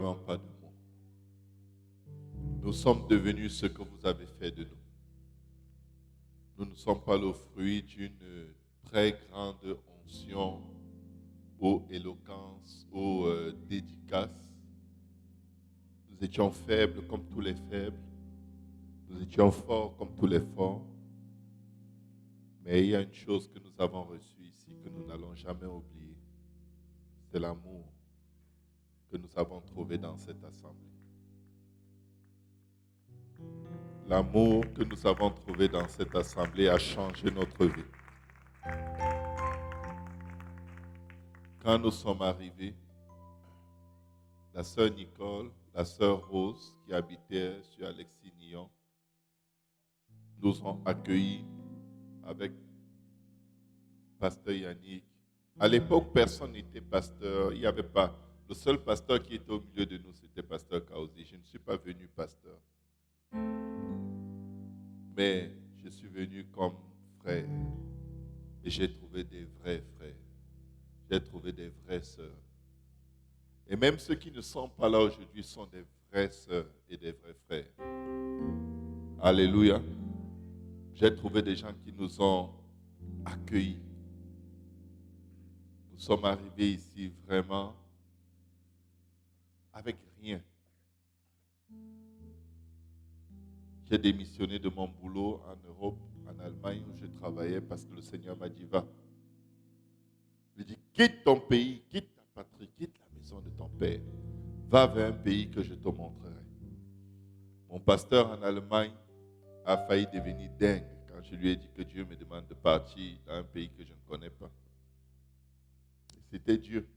Pas de mots. Nous sommes devenus ce que vous avez fait de nous. Nous ne sommes pas le fruit d'une très grande onction ou éloquence ou dédicace. Nous étions faibles comme tous les faibles. Nous étions forts comme tous les forts. Mais il y a une chose que nous avons reçue ici que nous n'allons jamais oublier. C'est l'amour que nous avons trouvé dans cette assemblée. L'amour que nous avons trouvé dans cette assemblée a changé notre vie. Quand nous sommes arrivés, la sœur Nicole, la sœur Rose, qui habitait sur Alexis-Nyon, nous ont accueillis avec pasteur Yannick. À l'époque, personne n'était pasteur. Il n'y avait pas. Le seul pasteur qui était au milieu de nous, c'était pasteur Kaozi. Je ne suis pas venu pasteur. Mais je suis venu comme frère. Et j'ai trouvé des vrais frères. J'ai trouvé des vraies sœurs. Et même ceux qui ne sont pas là aujourd'hui sont des vraies sœurs et des vrais frères. Alléluia. J'ai trouvé des gens qui nous ont accueillis. Nous sommes arrivés ici vraiment avec rien. J'ai démissionné de mon boulot en Europe, en Allemagne où je travaillais parce que le Seigneur m'a dit va. Il dit quitte ton pays, quitte ta patrie, quitte la maison de ton père. Va vers un pays que je te montrerai. Mon pasteur en Allemagne a failli devenir dingue quand je lui ai dit que Dieu me demande de partir dans un pays que je ne connais pas. Et c'était Dieu.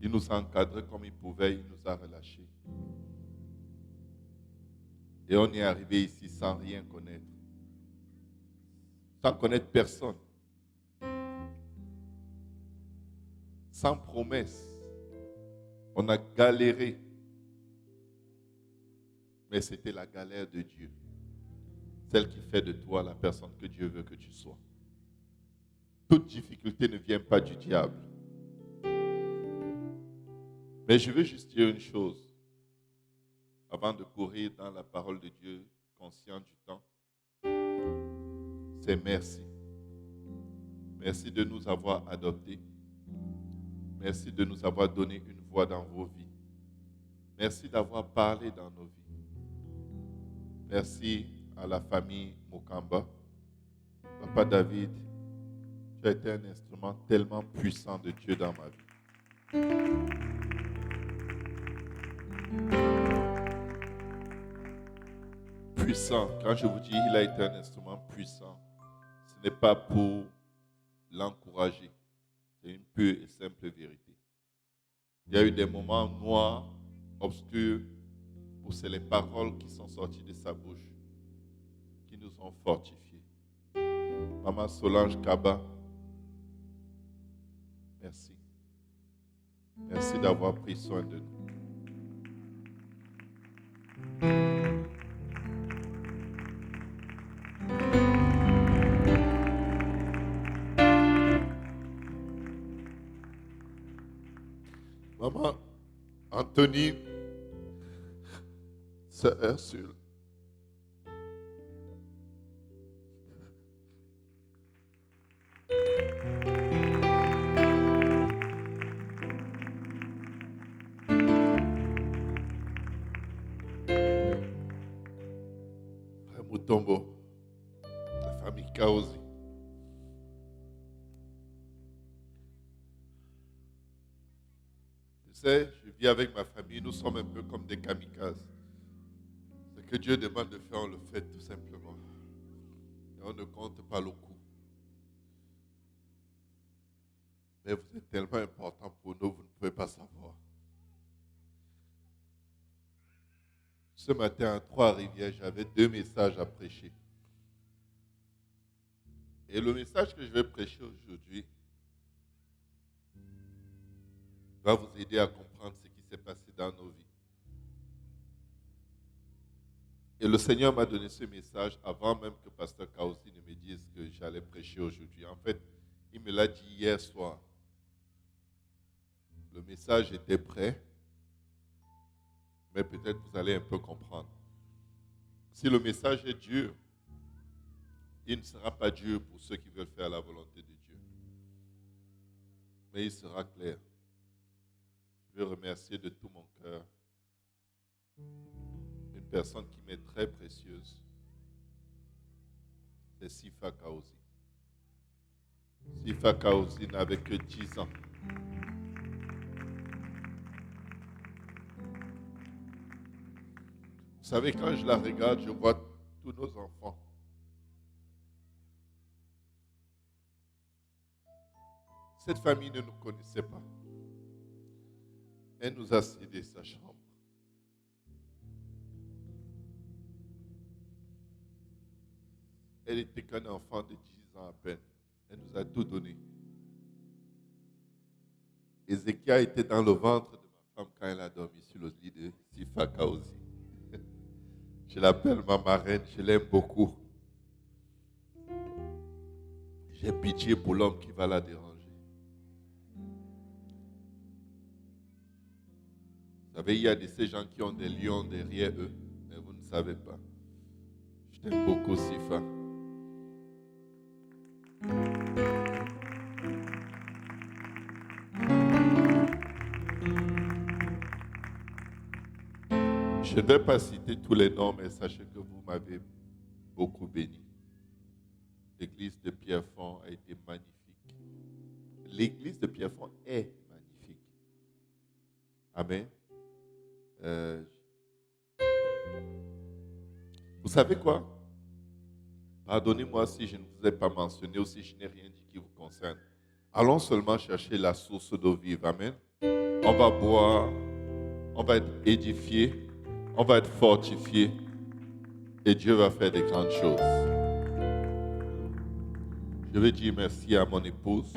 Il nous a encadrés comme il pouvait, il nous a relâchés. Et on est arrivé ici sans rien connaître. Sans connaître personne. Sans promesse. On a galéré. Mais c'était la galère de Dieu. Celle qui fait de toi la personne que Dieu veut que tu sois. Toute difficulté ne vient pas du diable. Mais je veux juste dire une chose. Avant de courir dans la parole de Dieu, conscient du temps, c'est merci. Merci de nous avoir adoptés. Merci de nous avoir donné une voix dans vos vies. Merci d'avoir parlé dans nos vies. Merci à la famille Mokamba. Papa David, tu as été un instrument tellement puissant de Dieu dans ma vie. Puissant. Quand je vous dis il a été un instrument puissant, ce n'est pas pour l'encourager. C'est une pure et simple vérité. Il y a eu des moments noirs, obscurs, où c'est les paroles qui sont sorties de sa bouche qui nous ont fortifiés. Maman Solange Kaba, merci. Merci d'avoir pris soin de nous. Maman Anthony, sœur Ursule, Frère Moutombo, la famille Kaozi. Tu sais, je vis avec ma famille, nous sommes un peu comme des kamikazes. Ce que Dieu demande de faire, on le fait tout simplement. Et on ne compte pas le coup. Mais vous êtes tellement important pour nous, vous ne pouvez pas savoir. Ce matin, à Trois-Rivières, j'avais 2 messages à prêcher. Et le message que je vais prêcher aujourd'hui va vous aider à comprendre ce qui s'est passé dans nos vies. Et le Seigneur m'a donné ce message avant même que Pasteur Kaosi ne me dise que j'allais prêcher aujourd'hui. En fait, il me l'a dit hier soir. Le message était prêt, mais peut-être vous allez un peu comprendre. Si le message est dur, il ne sera pas dur pour ceux qui veulent faire la volonté de Dieu. Mais il sera clair. Je veux remercier de tout mon cœur une personne qui m'est très précieuse. C'est Sifa Kaozi. Sifa Kaozi n'avait que 10 ans. Vous savez, quand je la regarde, je vois tous nos enfants. Cette famille ne nous connaissait pas. Elle nous a cédé sa chambre. Elle était qu'un enfant de 10 ans à peine. Elle nous a tout donné. Ézéchiel était dans le ventre de ma femme quand elle a dormi sur le lit de Sifa Kaozi. Je l'appelle ma marraine, je l'aime beaucoup. J'ai pitié pour l'homme qui va la déranger. Vous savez, il y a de ces gens qui ont des lions derrière eux, mais vous ne savez pas. Je t'aime beaucoup, Sifa. Je ne vais pas citer tous les noms, mais sachez que vous m'avez beaucoup béni. L'église de Pierrefonds a été magnifique. L'église de Pierrefonds est magnifique. Amen. Vous savez quoi? Pardonnez-moi si je ne vous ai pas mentionné ou si je n'ai rien dit qui vous concerne. Allons seulement chercher la source d'eau vive. Amen. On va boire, on va être édifié, on va être fortifié et Dieu va faire des grandes choses. Je veux dire merci à mon épouse.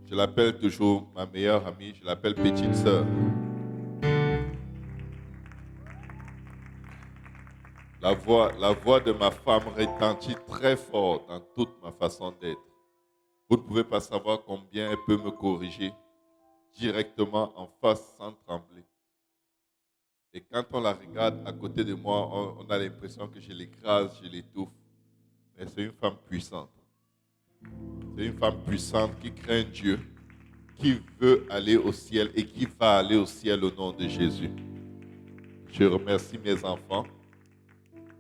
Je l'appelle toujours ma meilleure amie, je l'appelle petite sœur. La voix de ma femme retentit très fort dans toute ma façon d'être. Vous ne pouvez pas savoir combien elle peut me corriger directement en face sans trembler. Et quand on la regarde à côté de moi, on a l'impression que je l'écrase, je l'étouffe. Mais c'est une femme puissante. C'est une femme puissante qui craint Dieu, qui veut aller au ciel et qui va aller au ciel au nom de Jésus. Je remercie mes enfants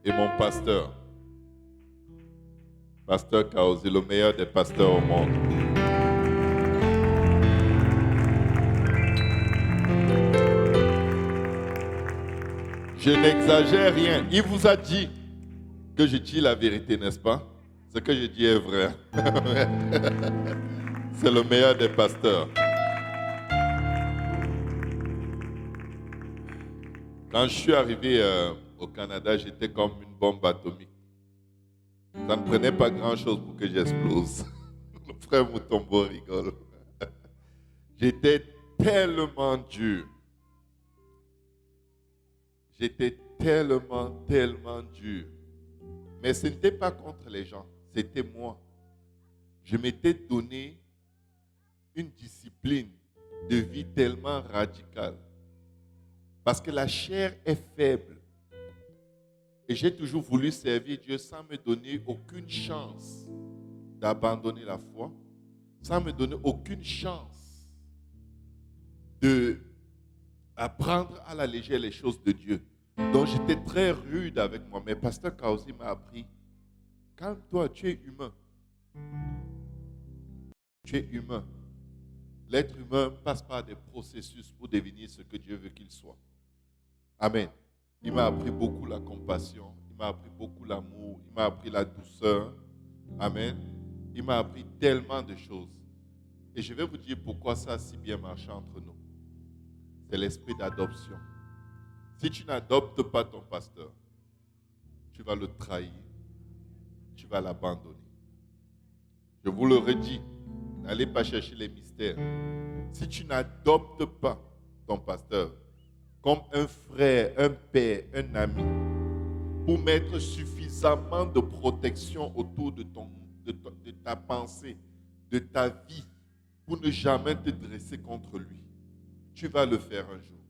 et mon pasteur. Pasteur Kaozi, le meilleur des pasteurs au monde. Je n'exagère rien. Il vous a dit que je dis la vérité, n'est-ce pas? Ce que je dis est vrai. C'est le meilleur des pasteurs. Quand je suis arrivé au Canada, j'étais comme une bombe atomique. Ça ne prenait pas grand-chose pour que j'explose. Le frère Moutombo rigole. J'étais tellement dur. J'étais tellement dur. Mais ce n'était pas contre les gens, c'était moi. Je m'étais donné une discipline de vie tellement radicale. Parce que la chair est faible. Et j'ai toujours voulu servir Dieu sans me donner aucune chance d'abandonner la foi, sans me donner aucune chance d'apprendre à la légère les choses de Dieu. Donc j'étais très rude avec moi. Mais Pasteur Kaozi m'a appris, calme-toi, tu es humain. Tu es humain. L'être humain passe par des processus pour devenir ce que Dieu veut qu'il soit. Amen. Il m'a appris beaucoup la compassion, il m'a appris beaucoup l'amour, il m'a appris la douceur. Amen. Il m'a appris tellement de choses. Et je vais vous dire pourquoi ça a si bien marché entre nous. C'est l'esprit d'adoption. Si tu n'adoptes pas ton pasteur, tu vas le trahir, tu vas l'abandonner. Je vous le redis, n'allez pas chercher les mystères. Si tu n'adoptes pas ton pasteur comme un frère, un père, un ami, pour mettre suffisamment de protection autour de ta pensée, de ta vie, pour ne jamais te dresser contre lui, tu vas le faire un jour.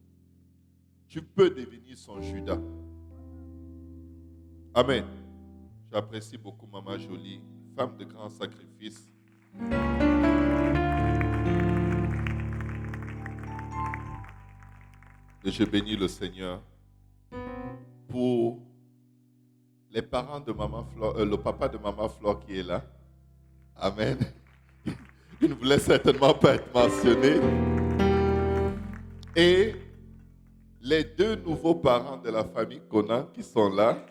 Tu peux devenir son Judas. Amen. J'apprécie beaucoup Maman Jolie, femme de grand sacrifice. Et je bénis le Seigneur pour les parents de Maman Flore, le papa de Maman Flore qui est là. Amen. Il ne voulait certainement pas être mentionné. Et les deux nouveaux parents de la famille Conan qui sont là.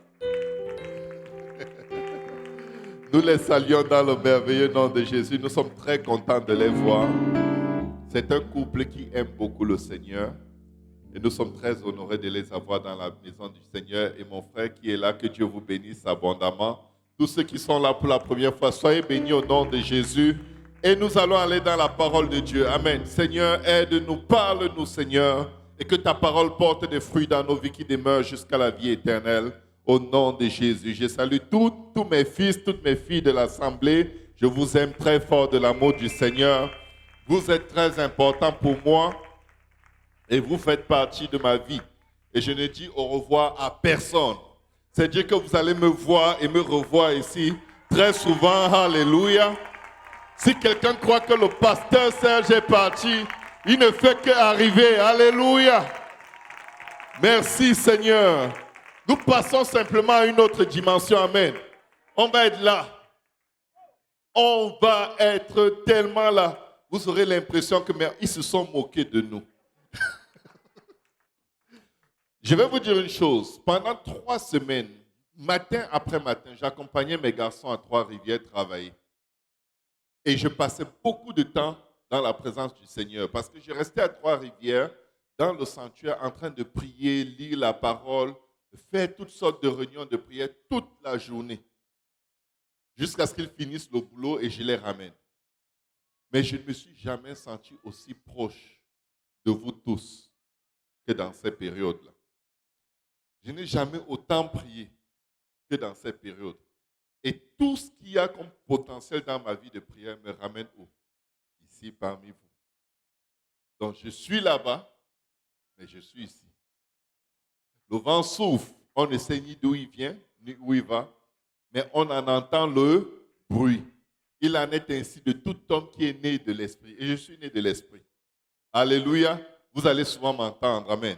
Nous les saluons dans le merveilleux nom de Jésus. Nous sommes très contents de les voir. C'est un couple qui aime beaucoup le Seigneur. Et nous sommes très honorés de les avoir dans la maison du Seigneur. Et mon frère qui est là, que Dieu vous bénisse abondamment. Tous ceux qui sont là pour la première fois, soyez bénis au nom de Jésus. Et nous allons aller dans la parole de Dieu. Amen. Seigneur, aide-nous, parle-nous, Seigneur. Et que ta parole porte des fruits dans nos vies qui demeurent jusqu'à la vie éternelle. Au nom de Jésus. Je salue tous mes fils, toutes mes filles de l'Assemblée. Je vous aime très fort de l'amour du Seigneur. Vous êtes très importants pour moi. Et vous faites partie de ma vie. Et je ne dis au revoir à personne. C'est-à-dire que vous allez me voir et me revoir ici très souvent. Alléluia. Si quelqu'un croit que le pasteur Serge est parti, il ne fait qu'arriver. Alléluia. Merci Seigneur. Nous passons simplement à une autre dimension. Amen. On va être là. On va être tellement là. Vous aurez l'impression qu'ils se sont moqués de nous. Je vais vous dire une chose. Pendant 3 semaines, matin après matin, j'accompagnais mes garçons à Trois-Rivières travailler. Et je passais beaucoup de temps dans la présence du Seigneur. Parce que je restais à Trois-Rivières, dans le sanctuaire, en train de prier, lire la parole, faire toutes sortes de réunions de prière toute la journée. Jusqu'à ce qu'ils finissent le boulot et je les ramène. Mais je ne me suis jamais senti aussi proche de vous tous que dans ces périodes-là. Je n'ai jamais autant prié que dans ces périodes. Et tout ce qu'il y a comme potentiel dans ma vie de prière me ramène où? Ici parmi vous. Donc je suis là-bas, mais je suis ici. Le vent souffle, on ne sait ni d'où il vient, ni où il va, mais on en entend le bruit. Il en est ainsi de tout homme qui est né de l'Esprit. Et je suis né de l'Esprit. Alléluia. Vous allez souvent m'entendre. Amen.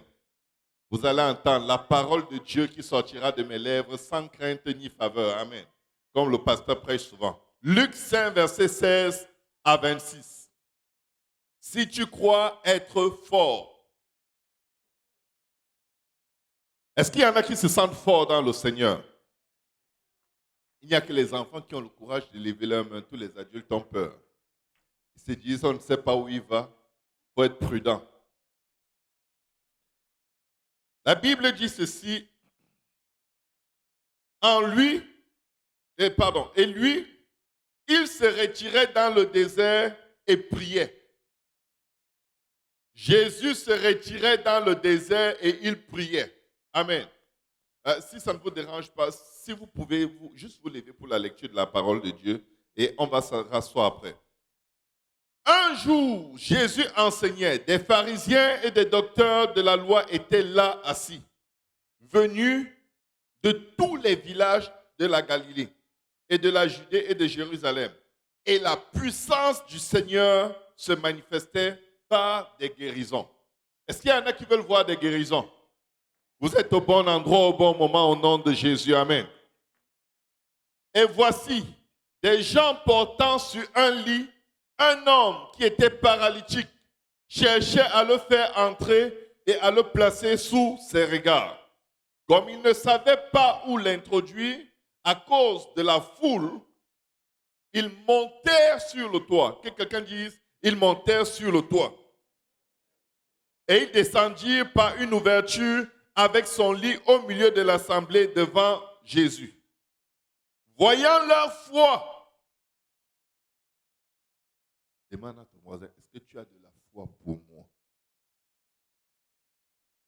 Vous allez entendre la parole de Dieu qui sortira de mes lèvres sans crainte ni faveur. Amen. Comme le pasteur prêche souvent. Luc 5, verset 16 à 26. Si tu crois être fort. Est-ce qu'il y en a qui se sentent forts dans le Seigneur? Il n'y a que les enfants qui ont le courage de lever leurs mains. Tous les adultes ont peur. Ils se disent, on ne sait pas où il va. Il faut être prudent. La Bible dit ceci. Et lui, il se retirait dans le désert et priait. Jésus se retirait dans le désert et il priait. Amen. Si ça ne vous dérange pas, si vous pouvez juste vous lever pour la lecture de la parole de Dieu et on va se rasseoir après. Un jour, Jésus enseignait. Des pharisiens et des docteurs de la loi étaient là assis, venus de tous les villages de la Galilée et de la Judée et de Jérusalem. Et la puissance du Seigneur se manifestait par des guérisons. Est-ce qu'il y en a qui veulent voir des guérisons? Vous êtes au bon endroit, au bon moment, au nom de Jésus. Amen. Et voici, des gens portant sur un lit un homme qui était paralytique, cherchait à le faire entrer et à le placer sous ses regards. Comme il ne savait pas où l'introduire à cause de la foule, ils montèrent sur le toit. Que quelqu'un dise, ils montèrent sur le toit. Et ils descendirent par une ouverture avec son lit au milieu de l'assemblée devant Jésus. Voyant leur foi, demande à ton voisin, est-ce que tu as de la foi pour moi?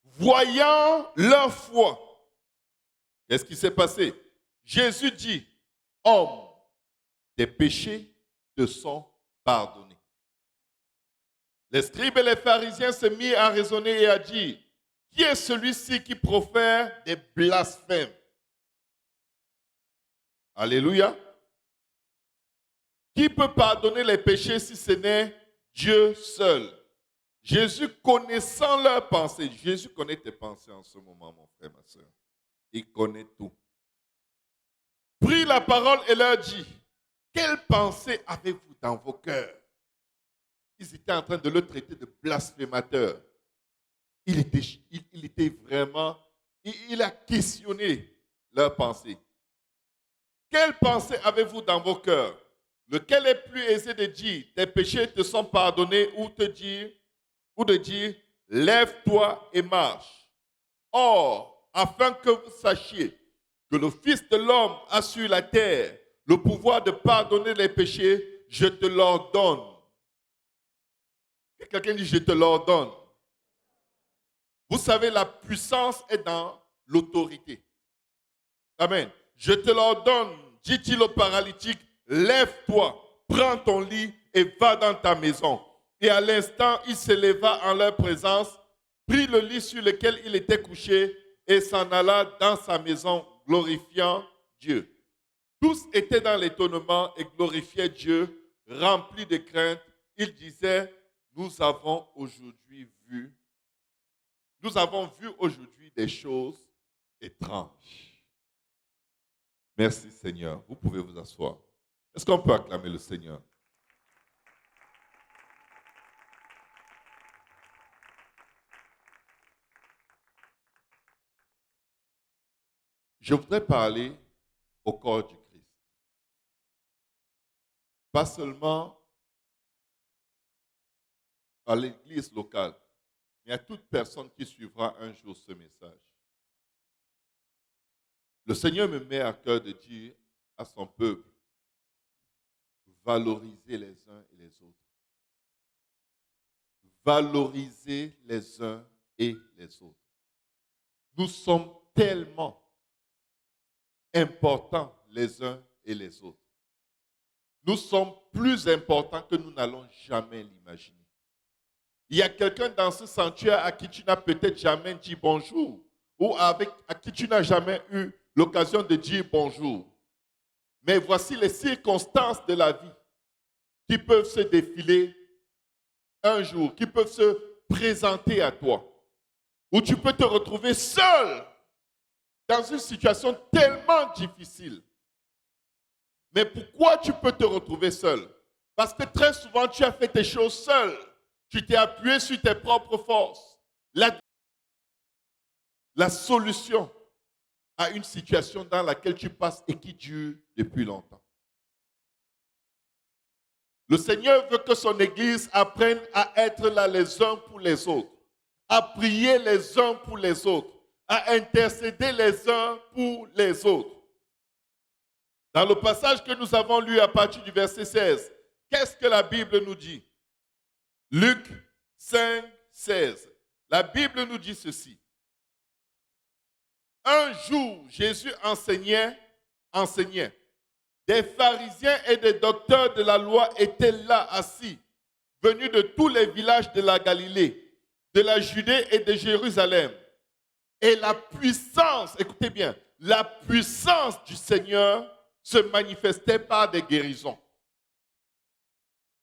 Voyant leur foi, qu'est-ce qui s'est passé? Jésus dit, homme, tes péchés te sont pardonnés. Les scribes et les pharisiens se mirent à raisonner et à dire, qui est celui-ci qui profère des blasphèmes? Alléluia. Qui peut pardonner les péchés si ce n'est Dieu seul? Jésus, connaissant leurs pensées, Jésus connaît tes pensées en ce moment, mon frère, ma soeur. Il connaît tout. Prit la parole et leur dit, quelles pensées avez-vous dans vos cœurs? Ils étaient en train de le traiter de blasphémateur. Il était vraiment, il a questionné leurs pensées. Quelles pensées avez-vous dans vos cœurs? Lequel est plus aisé de dire, tes péchés te sont pardonnés, ou de dire, lève-toi et marche. Or, afin que vous sachiez que le Fils de l'homme a sur la terre le pouvoir de pardonner les péchés, je te l'ordonne. Quelqu'un dit, je te l'ordonne. Vous savez, la puissance est dans l'autorité. Amen. Je te l'ordonne, dit-il au paralytique, lève-toi, prends ton lit et va dans ta maison. Et à l'instant, il se leva en leur présence, prit le lit sur lequel il était couché et s'en alla dans sa maison, glorifiant Dieu. Tous étaient dans l'étonnement et glorifiaient Dieu, remplis de crainte. Ils disaient, nous avons vu aujourd'hui des choses étranges. Merci Seigneur. Vous pouvez vous asseoir. Est-ce qu'on peut acclamer le Seigneur? Je voudrais parler au corps du Christ. Pas seulement à l'église locale, mais à toute personne qui suivra un jour ce message. Le Seigneur me met à cœur de dire à son peuple, valorisez les uns et les autres. Valorisez les uns et les autres. Nous sommes tellement importants les uns et les autres. Nous sommes plus importants que nous n'allons jamais l'imaginer. Il y a quelqu'un dans ce sanctuaire à qui tu n'as peut-être jamais dit bonjour ou à qui tu n'as jamais eu l'occasion de dire bonjour. Mais voici les circonstances de la vie qui peuvent se défiler un jour, qui peuvent se présenter à toi, où tu peux te retrouver seul dans une situation tellement difficile. Mais pourquoi tu peux te retrouver seul? Parce que très souvent, tu as fait tes choses seul. Tu t'es appuyé sur tes propres forces. La solution à une situation dans laquelle tu passes et qui dure depuis longtemps. Le Seigneur veut que son Église apprenne à être là les uns pour les autres, à prier les uns pour les autres, à intercéder les uns pour les autres. Dans le passage que nous avons lu à partir du verset 16, qu'est-ce que la Bible nous dit? Luc 5, 16. La Bible nous dit ceci. Un jour, Jésus enseignait. Des pharisiens et des docteurs de la loi étaient là assis, venus de tous les villages de la Galilée, de la Judée et de Jérusalem. Et la puissance, écoutez bien, la puissance du Seigneur se manifestait par des guérisons.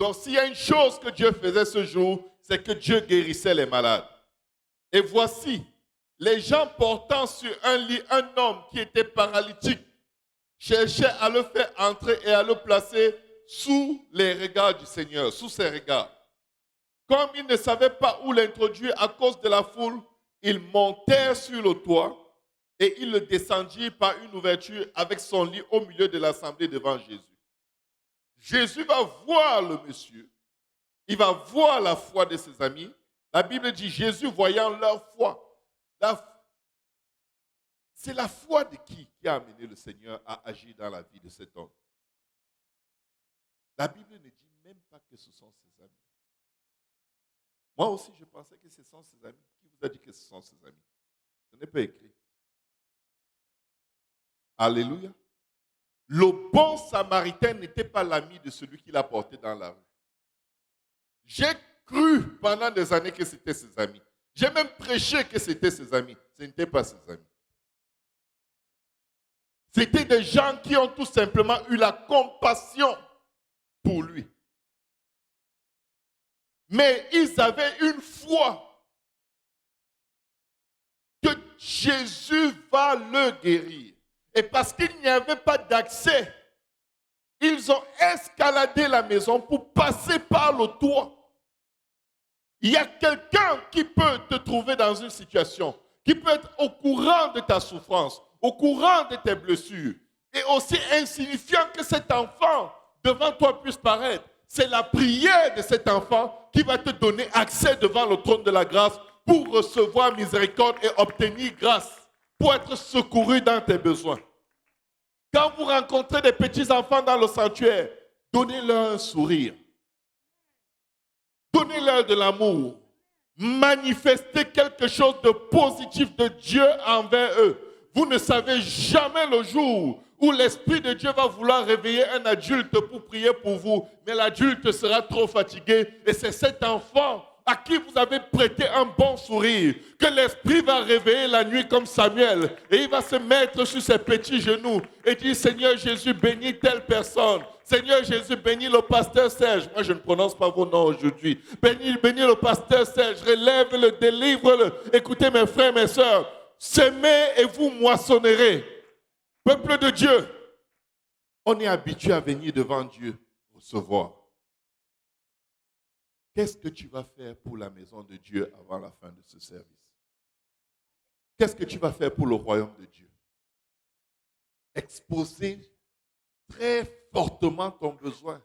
Donc s'il y a une chose que Dieu faisait ce jour, c'est que Dieu guérissait les malades. Et voici, les gens portant sur un lit un homme qui était paralytique cherchaient à le faire entrer et à le placer sous les regards du Seigneur, sous ses regards. Comme ils ne savaient pas où l'introduire à cause de la foule, ils montèrent sur le toit et ils le descendirent par une ouverture avec son lit au milieu de l'assemblée devant Jésus. Jésus va voir le monsieur, il va voir la foi de ses amis. La Bible dit, Jésus voyant leur foi. C'est la foi de qui a amené le Seigneur à agir dans la vie de cet homme? La Bible ne dit même pas que ce sont ses amis. Moi aussi, je pensais que ce sont ses amis. Qui vous a dit que ce sont ses amis? Ce n'est pas écrit. Alléluia. Le bon samaritain n'était pas l'ami de celui qui l'a porté dans la rue. J'ai cru pendant des années que c'était ses amis. J'ai même prêché que c'était ses amis. Ce n'était pas ses amis. C'était des gens qui ont tout simplement eu la compassion pour lui. Mais ils avaient une foi que Jésus va le guérir. Et parce qu'il n'y avait pas d'accès, ils ont escaladé la maison pour passer par le toit. Il y a quelqu'un qui peut te trouver dans une situation, qui peut être au courant de ta souffrance, au courant de tes blessures, et aussi insignifiant que cet enfant devant toi puisse paraître. C'est la prière de cet enfant qui va te donner accès devant le trône de la grâce pour recevoir miséricorde et obtenir grâce, pour être secouru dans tes besoins. Quand vous rencontrez des petits enfants dans le sanctuaire, donnez-leur un sourire. Donnez-leur de l'amour. Manifestez quelque chose de positif de Dieu envers eux. Vous ne savez jamais le jour où l'Esprit de Dieu va vouloir réveiller un adulte pour prier pour vous, mais l'adulte sera trop fatigué et c'est cet enfant à qui vous avez prêté un bon sourire que l'Esprit va réveiller la nuit comme Samuel et il va se mettre sur ses petits genoux et dire: Seigneur Jésus, bénis telle personne. Seigneur Jésus, bénis le pasteur Serge. Moi, je ne prononce pas vos noms aujourd'hui. Bénis le pasteur Serge. Relève-le, délivre-le. Écoutez mes frères, mes sœurs. Semez et vous moissonnerez. Peuple de Dieu, on est habitué à venir devant Dieu recevoir. Qu'est-ce que tu vas faire pour la maison de Dieu avant la fin de ce service? Qu'est-ce que tu vas faire pour le royaume de Dieu? Exposer très fortement ton besoin.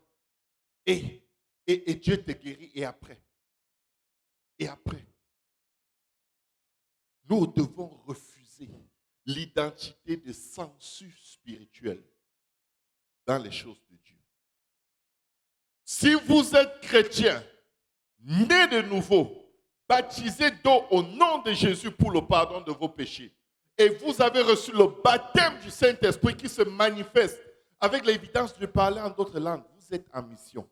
Et Dieu te guérit. Et après? Et après? Nous devons refuser l'identité de sensu spirituel dans les choses de Dieu. Si vous êtes chrétien, né de nouveau, baptisé d'eau au nom de Jésus pour le pardon de vos péchés, et vous avez reçu le baptême du Saint-Esprit qui se manifeste avec l'évidence de parler en d'autres langues, vous êtes en mission.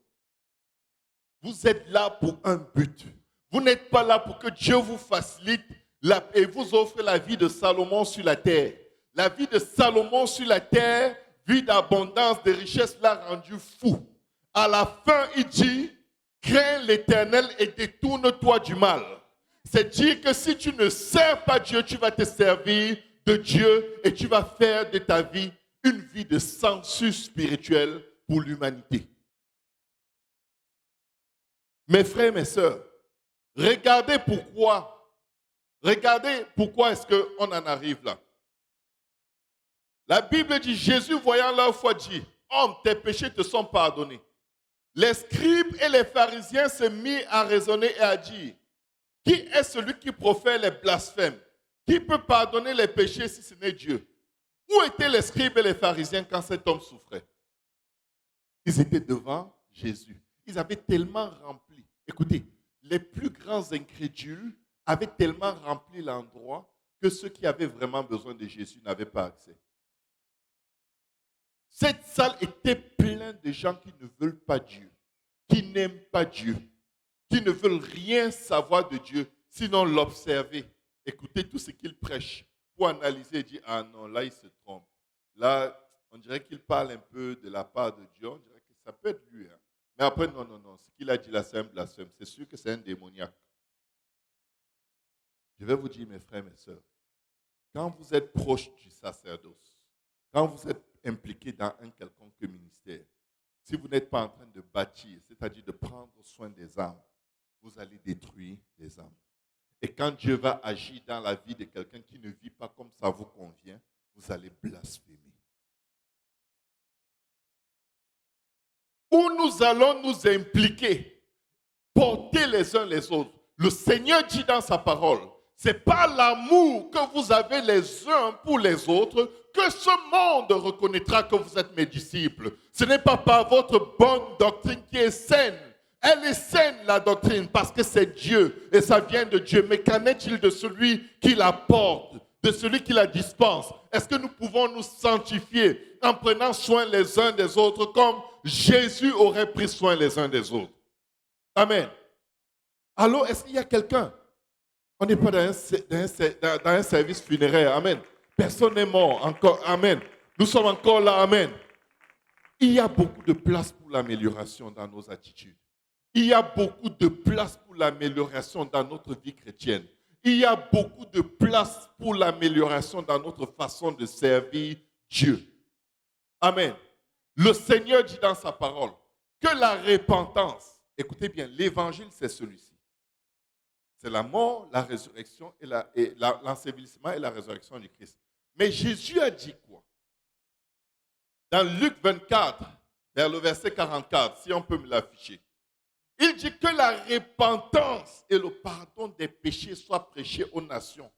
Vous êtes là pour un but. Vous n'êtes pas là pour que Dieu vous facilite et vous offre la vie de Salomon sur la terre. La vie de Salomon sur la terre, vie d'abondance, de richesse, l'a rendu fou. À la fin, il dit: crains l'Éternel et détourne-toi du mal. C'est dire que si tu ne sers pas Dieu, tu vas te servir de Dieu et tu vas faire de ta vie une vie de sensu spirituel pour l'humanité. Mes frères, mes sœurs, regardez pourquoi est-ce qu'on en arrive là. La Bible dit: Jésus, voyant leur foi, dit: homme, tes péchés te sont pardonnés. Les scribes et les pharisiens se mirent à raisonner et à dire: qui est celui qui profère les blasphèmes? Qui peut pardonner les péchés si ce n'est Dieu? Où étaient les scribes et les pharisiens quand cet homme souffrait? Ils étaient devant Jésus. Ils avaient tellement rempli. Écoutez, les plus grands incrédules avaient tellement rempli l'endroit que ceux qui avaient vraiment besoin de Jésus n'avaient pas accès. Cette salle était pleine de gens qui ne veulent pas Dieu, qui n'aiment pas Dieu, qui ne veulent rien savoir de Dieu, sinon l'observer. Écoutez tout ce qu'il prêche pour analyser et dire: ah non, là il se trompe. Là, on dirait qu'il parle un peu de la part de Dieu, on dirait que ça peut être lui. Hein. Mais après, non, ce qu'il a dit là, c'est un blasphème. C'est sûr que c'est un démoniaque. Je vais vous dire, mes frères, mes sœurs, quand vous êtes proche du sacerdoce, quand vous êtes impliqué dans un quelconque ministère, si vous n'êtes pas en train de bâtir, c'est-à-dire de prendre soin des âmes, vous allez détruire les âmes. Et quand Dieu va agir dans la vie de quelqu'un qui ne vit pas comme ça vous convient, vous allez blasphémer. Où nous allons nous impliquer, porter les uns les autres. Le Seigneur dit dans sa parole: c'est par l'amour que vous avez les uns pour les autres que ce monde reconnaîtra que vous êtes mes disciples. Ce n'est pas par votre bonne doctrine qui est saine. Elle est saine, la doctrine, parce que c'est Dieu et ça vient de Dieu. Mais qu'en est-il de celui qui la porte, de celui qui la dispense? Est-ce que nous pouvons nous sanctifier en prenant soin les uns des autres comme Jésus aurait pris soin les uns des autres? Amen. Allô, est-ce qu'il y a quelqu'un? On n'est pas dans un service funéraire. Amen. Personne n'est mort encore. Amen. Nous sommes encore là. Amen. Il y a beaucoup de place pour l'amélioration dans nos attitudes. Il y a beaucoup de place pour l'amélioration dans notre vie chrétienne. Il y a beaucoup de place pour l'amélioration dans notre façon de servir Dieu. Amen. Le Seigneur dit dans sa parole que la repentance, écoutez bien, l'évangile c'est celui-ci. C'est la mort, la résurrection et l'ensevelissement et la résurrection du Christ. Mais Jésus a dit quoi? Dans Luc 24, vers le verset 44, si on peut me l'afficher. Il dit que la repentance et le pardon des péchés soient prêchés aux nations.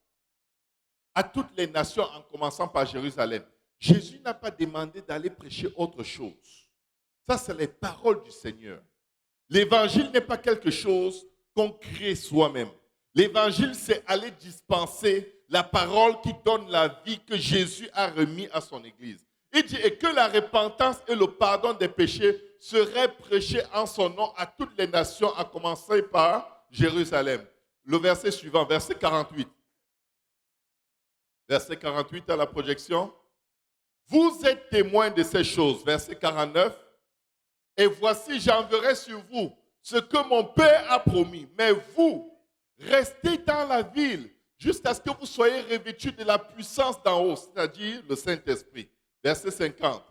À toutes les nations, en commençant par Jérusalem. Jésus n'a pas demandé d'aller prêcher autre chose. Ça, c'est les paroles du Seigneur. L'évangile n'est pas quelque chose qu'on crée soi-même. L'évangile, c'est aller dispenser la parole qui donne la vie que Jésus a remis à son Église. Il dit, et que la repentance et le pardon des péchés seraient prêchés en son nom à toutes les nations, à commencer par Jérusalem. Le verset suivant, verset 48. Verset 48 à la projection. Vous êtes témoins de ces choses. Verset 49. Et voici, j'enverrai sur vous ce que mon Père a promis. Mais vous, restez dans la ville jusqu'à ce que vous soyez revêtus de la puissance d'en haut, c'est-à-dire le Saint-Esprit. Verset 50.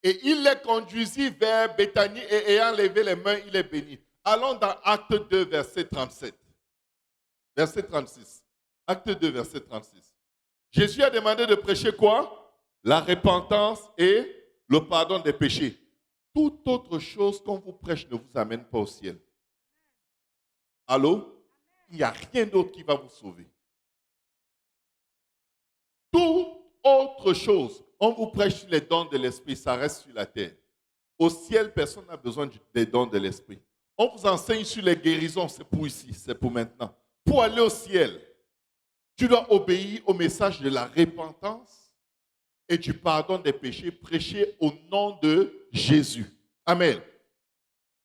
Et il les conduisit vers Béthanie et ayant levé les mains, il les bénit. Allons dans Acte 2, verset 37. Verset 36. Acte 2, verset 36. Jésus a demandé de prêcher quoi? La repentance et le pardon des péchés. Toute autre chose qu'on vous prêche ne vous amène pas au ciel. Allô? Il n'y a rien d'autre qui va vous sauver. Toute autre chose, on vous prêche les dons de l'esprit, ça reste sur la terre. Au ciel, personne n'a besoin des dons de l'esprit. On vous enseigne sur les guérisons, c'est pour ici, c'est pour maintenant. Pour aller au ciel, tu dois obéir au message de la repentance et du pardon des péchés prêché au nom de Jésus. Amen.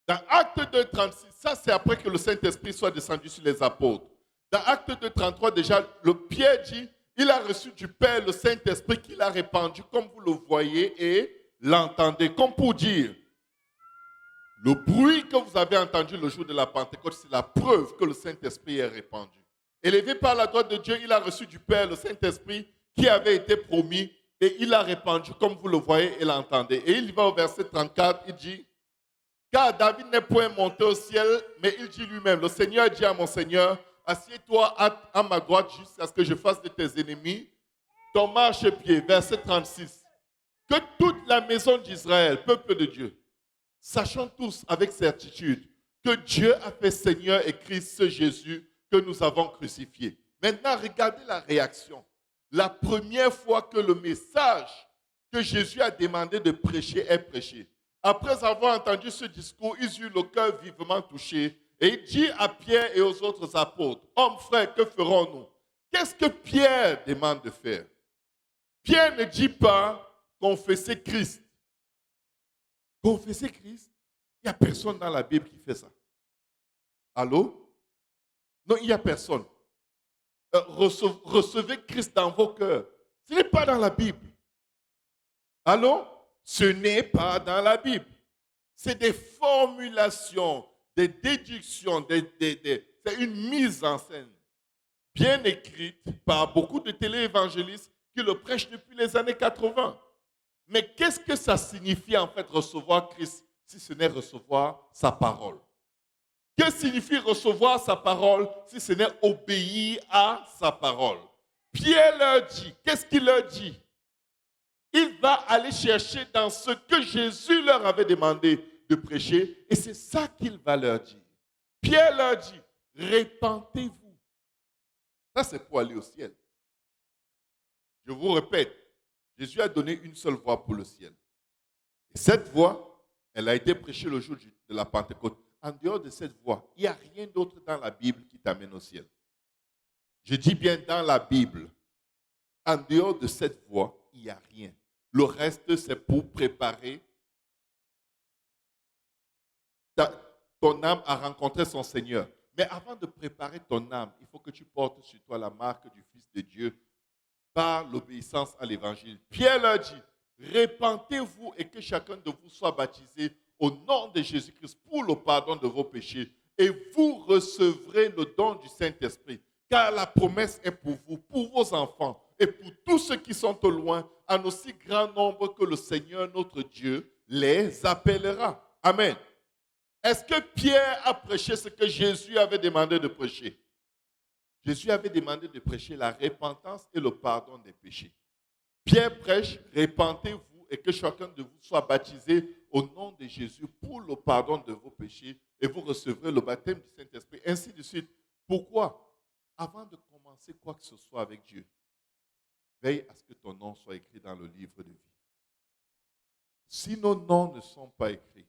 Dans Acte 2, 36, ça c'est après que le Saint-Esprit soit descendu sur les apôtres. Dans Acte 2, 33, déjà, le Pierre dit, il a reçu du Père le Saint-Esprit qu'il a répandu, comme vous le voyez et l'entendez. Comme pour dire, le bruit que vous avez entendu le jour de la Pentecôte, c'est la preuve que le Saint-Esprit est répandu. Élevé par la droite de Dieu, il a reçu du Père le Saint-Esprit qui avait été promis et il a répandu, comme vous le voyez et l'entendez. Et il va au verset 34, il dit, car David n'est point monté au ciel, mais il dit lui-même, le Seigneur dit à mon Seigneur, assieds-toi à ma droite jusqu'à ce que je fasse de tes ennemis ton marchepied. Verset 36. Que toute la maison d'Israël, peuple de Dieu, sachons tous avec certitude que Dieu a fait Seigneur et Christ ce Jésus que nous avons crucifié. Maintenant, regardez la réaction. La première fois que le message que Jésus a demandé de prêcher est prêché. Après avoir entendu ce discours, ils eurent le cœur vivement touché. Et il dit à Pierre et aux autres apôtres, hommes frères, que ferons-nous? Qu'est-ce que Pierre demande de faire? Pierre ne dit pas confesser Christ. Confesser Christ? Il n'y a personne dans la Bible qui fait ça. Allô? Non, il n'y a personne. Recevez Christ dans vos cœurs. Ce n'est pas dans la Bible. Allô? Ce n'est pas dans la Bible. C'est des formulations, des déductions, c'est une mise en scène bien écrite par beaucoup de téléévangélistes qui le prêchent depuis les années 80. Mais qu'est-ce que ça signifie en fait recevoir Christ si ce n'est recevoir sa parole? Que signifie recevoir sa parole si ce n'est obéir à sa parole? Pierre leur dit, qu'est-ce qu'il leur dit? Il va aller chercher dans ce que Jésus leur avait demandé de prêcher et c'est ça qu'il va leur dire. Pierre leur dit, répentez-vous. Ça, c'est pour aller au ciel. Je vous répète, Jésus a donné une seule voie pour le ciel. Et cette voie, elle a été prêchée le jour de la Pentecôte. En dehors de cette voie, il n'y a rien d'autre dans la Bible qui t'amène au ciel. Je dis bien dans la Bible. En dehors de cette voie, il n'y a rien. Le reste, c'est pour préparer ton âme à rencontrer son Seigneur. Mais avant de préparer ton âme, il faut que tu portes sur toi la marque du Fils de Dieu par l'obéissance à l'évangile. Pierre leur dit, répentez-vous et que chacun de vous soit baptisé au nom de Jésus-Christ pour le pardon de vos péchés et vous recevrez le don du Saint-Esprit. Car la promesse est pour vous, pour vos enfants et pour tous ceux qui sont au loin, en aussi grand nombre que le Seigneur notre Dieu les appellera. Amen. Est-ce que Pierre a prêché ce que Jésus avait demandé de prêcher? Jésus avait demandé de prêcher la repentance et le pardon des péchés. Pierre prêche, répentez-vous et que chacun de vous soit baptisé au nom de Jésus pour le pardon de vos péchés et vous recevrez le baptême du Saint-Esprit. Ainsi de suite. Pourquoi? Avant de commencer quoi que ce soit avec Dieu, veille à ce que ton nom soit écrit dans le livre de vie. Si nos noms ne sont pas écrits,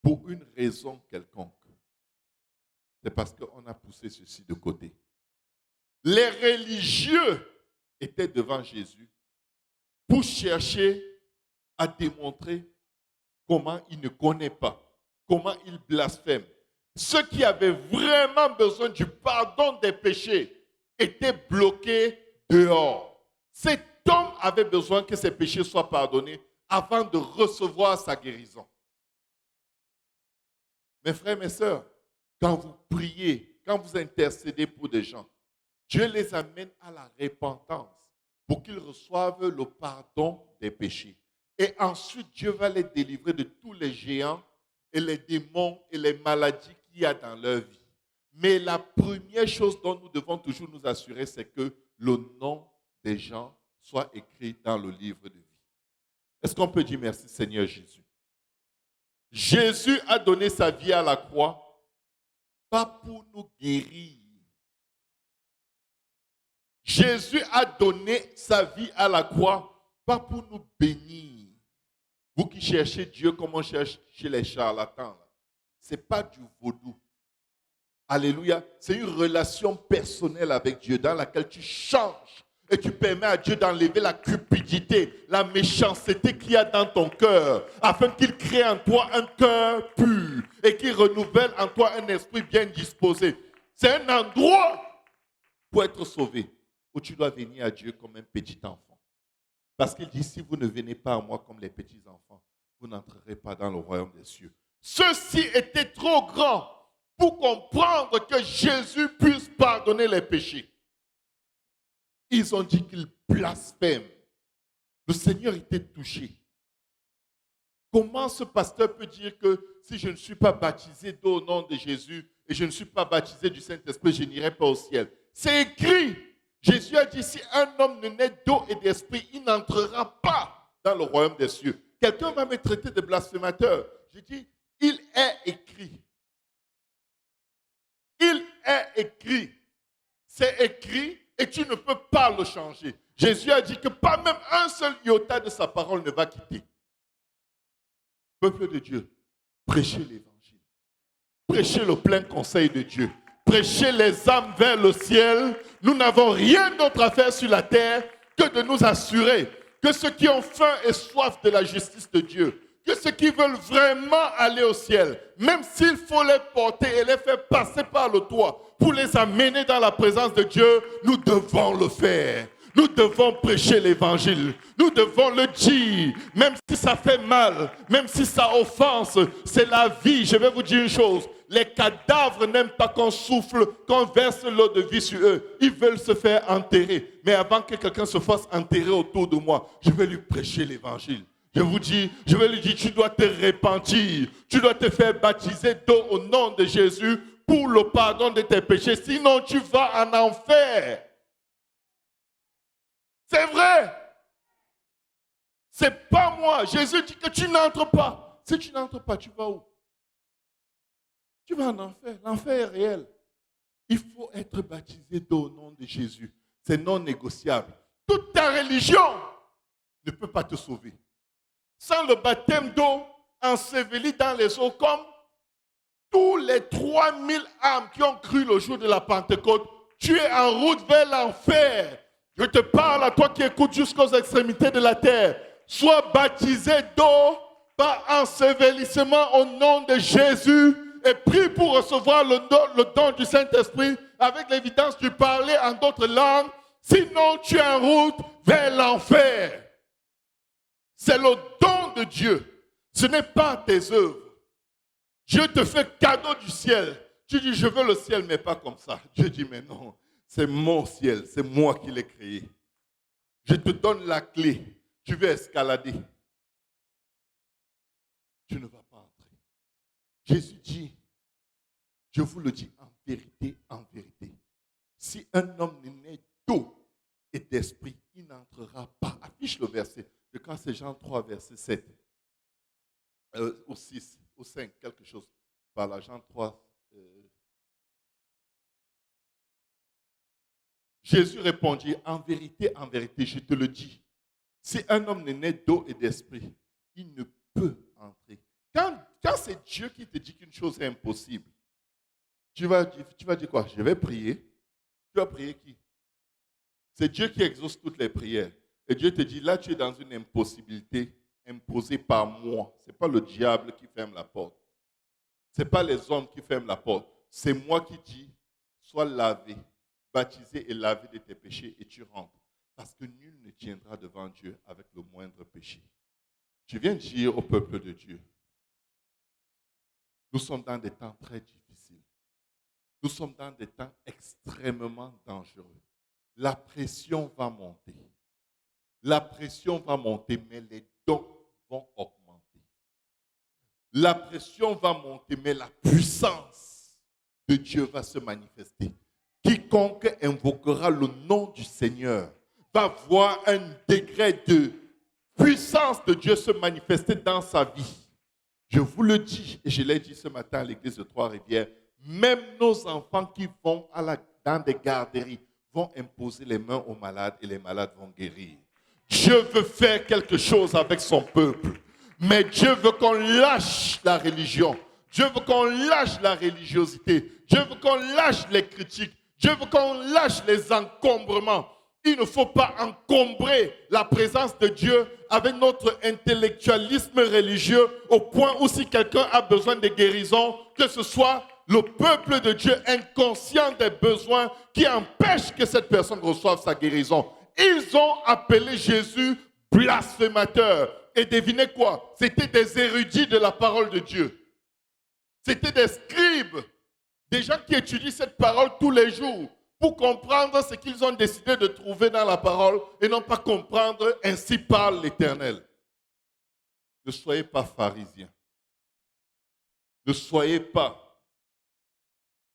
pour une raison quelconque, c'est parce qu'on a poussé ceci de côté. Les religieux étaient devant Jésus pour chercher à démontrer comment il ne connaît pas, comment il blasphème. Ceux qui avaient vraiment besoin du pardon des péchés étaient bloqués dehors. Cet homme avait besoin que ses péchés soient pardonnés avant de recevoir sa guérison. Mes frères, mes sœurs, quand vous priez, quand vous intercédez pour des gens, Dieu les amène à la repentance pour qu'ils reçoivent le pardon des péchés. Et ensuite, Dieu va les délivrer de tous les géants et les démons et les maladies qu'il y a dans leur vie. Mais la première chose dont nous devons toujours nous assurer, c'est que le nom des gens soit écrit dans le livre de vie. Est-ce qu'on peut dire merci Seigneur Jésus? Jésus a donné sa vie à la croix, pas pour nous guérir. Jésus a donné sa vie à la croix, pas pour nous bénir. Vous qui cherchez Dieu comme on cherche chez les charlatans, ce n'est pas du vaudou. Alléluia. C'est une relation personnelle avec Dieu dans laquelle tu changes et tu permets à Dieu d'enlever la cupidité, la méchanceté qu'il y a dans ton cœur, afin qu'il crée en toi un cœur pur et qu'il renouvelle en toi un esprit bien disposé. C'est un endroit pour être sauvé où tu dois venir à Dieu comme un petit enfant. Parce qu'il dit, si vous ne venez pas à moi comme les petits enfants, vous n'entrerez pas dans le royaume des cieux. Ceci était trop grand pour comprendre que Jésus puisse pardonner les péchés. Ils ont dit qu'il blasphème. Le Seigneur était touché. Comment ce pasteur peut dire que si je ne suis pas baptisé d'eau au nom de Jésus et je ne suis pas baptisé du Saint-Esprit, je n'irai pas au ciel? C'est écrit. Jésus a dit, si un homme ne naît d'eau et d'esprit, il n'entrera pas dans le royaume des cieux. Quelqu'un va me traiter de blasphémateur. Je dis, il est écrit. Il est écrit. C'est écrit et tu ne peux pas le changer. Jésus a dit que pas même un seul iota de sa parole ne va quitter. Peuple de Dieu, prêchez l'évangile. Prêchez le plein conseil de Dieu. Prêchez les âmes vers le ciel. Nous n'avons rien d'autre à faire sur la terre que de nous assurer que ceux qui ont faim et soif de la justice de Dieu, que ceux qui veulent vraiment aller au ciel, même s'il faut les porter et les faire passer par le toit pour les amener dans la présence de Dieu, nous devons le faire. Nous devons prêcher l'évangile. Nous devons le dire, même si ça fait mal, même si ça offense, c'est la vie. Je vais vous dire une chose. Les cadavres n'aiment pas qu'on souffle, qu'on verse l'eau de vie sur eux. Ils veulent se faire enterrer. Mais avant que quelqu'un se fasse enterrer autour de moi, je vais lui prêcher l'évangile. Je vous dis, je vais lui dire, tu dois te repentir. Tu dois te faire baptiser d'eau au nom de Jésus pour le pardon de tes péchés. Sinon, tu vas en enfer. C'est vrai. C'est pas moi. Jésus dit que tu n'entres pas. Si tu n'entres pas, tu vas où? Tu vas en enfer. L'enfer est réel. Il faut être baptisé d'eau au nom de Jésus. C'est non négociable. Toute ta religion ne peut pas te sauver. Sans le baptême d'eau enseveli dans les eaux, comme tous les 3000 âmes qui ont cru le jour de la Pentecôte, tu es en route vers l'enfer. Je te parle à toi qui écoutes jusqu'aux extrémités de la terre. Sois baptisé d'eau par ensevelissement au nom de Jésus et prie pour recevoir le don du Saint-Esprit avec l'évidence de parler en d'autres langues. Sinon, tu es en route vers l'enfer. C'est le don de Dieu. Ce n'est pas tes œuvres. Dieu te fait cadeau du ciel. Tu dis, je veux le ciel, mais pas comme ça. Dieu dit, mais non, c'est mon ciel, c'est moi qui l'ai créé. Je te donne la clé. Tu veux escalader. Tu ne vas pas entrer. Jésus dit, je vous le dis en vérité, si un homme n'est né d'eau et d'esprit, il n'entrera pas. Affiche le verset. Je crois que c'est Jean 3, verset 7. Ou 6, ou 5, quelque chose. Par là, Jean 3. Jésus répondit, en vérité, je te le dis. Si un homme n'est né d'eau et d'esprit, il ne peut entrer. Quand c'est Dieu qui te dit qu'une chose est impossible, tu vas dire quoi? Je vais prier. Tu vas prier qui? C'est Dieu qui exauce toutes les prières. Et Dieu te dit, là tu es dans une impossibilité imposée par moi. Ce n'est pas le diable qui ferme la porte. Ce n'est pas les hommes qui ferment la porte. C'est moi qui dis, sois lavé, baptisé et lavé de tes péchés et tu rentres. Parce que nul ne tiendra devant Dieu avec le moindre péché. Je viens de dire au peuple de Dieu, nous sommes dans des temps très difficiles. Nous sommes dans des temps extrêmement dangereux. La pression va monter. La pression va monter, mais les dons vont augmenter. La pression va monter, mais la puissance de Dieu va se manifester. Quiconque invoquera le nom du Seigneur va voir un degré de puissance de Dieu se manifester dans sa vie. Je vous le dis, et je l'ai dit ce matin à l'église de Trois-Rivières, même nos enfants qui vont dans des garderies vont imposer les mains aux malades et les malades vont guérir. Dieu veut faire quelque chose avec son peuple, mais Dieu veut qu'on lâche la religion. Dieu veut qu'on lâche la religiosité. Dieu veut qu'on lâche les critiques. Dieu veut qu'on lâche les encombrements. Il ne faut pas encombrer la présence de Dieu avec notre intellectualisme religieux au point où si quelqu'un a besoin de guérison, que ce soit le peuple de Dieu inconscient des besoins qui empêche que cette personne reçoive sa guérison. Ils ont appelé Jésus blasphémateur. Et devinez quoi? C'était des érudits de la parole de Dieu. C'était des scribes, des gens qui étudient cette parole tous les jours pour comprendre ce qu'ils ont décidé de trouver dans la parole et non pas comprendre ainsi parle l'Éternel. Ne soyez pas pharisiens. Ne soyez pas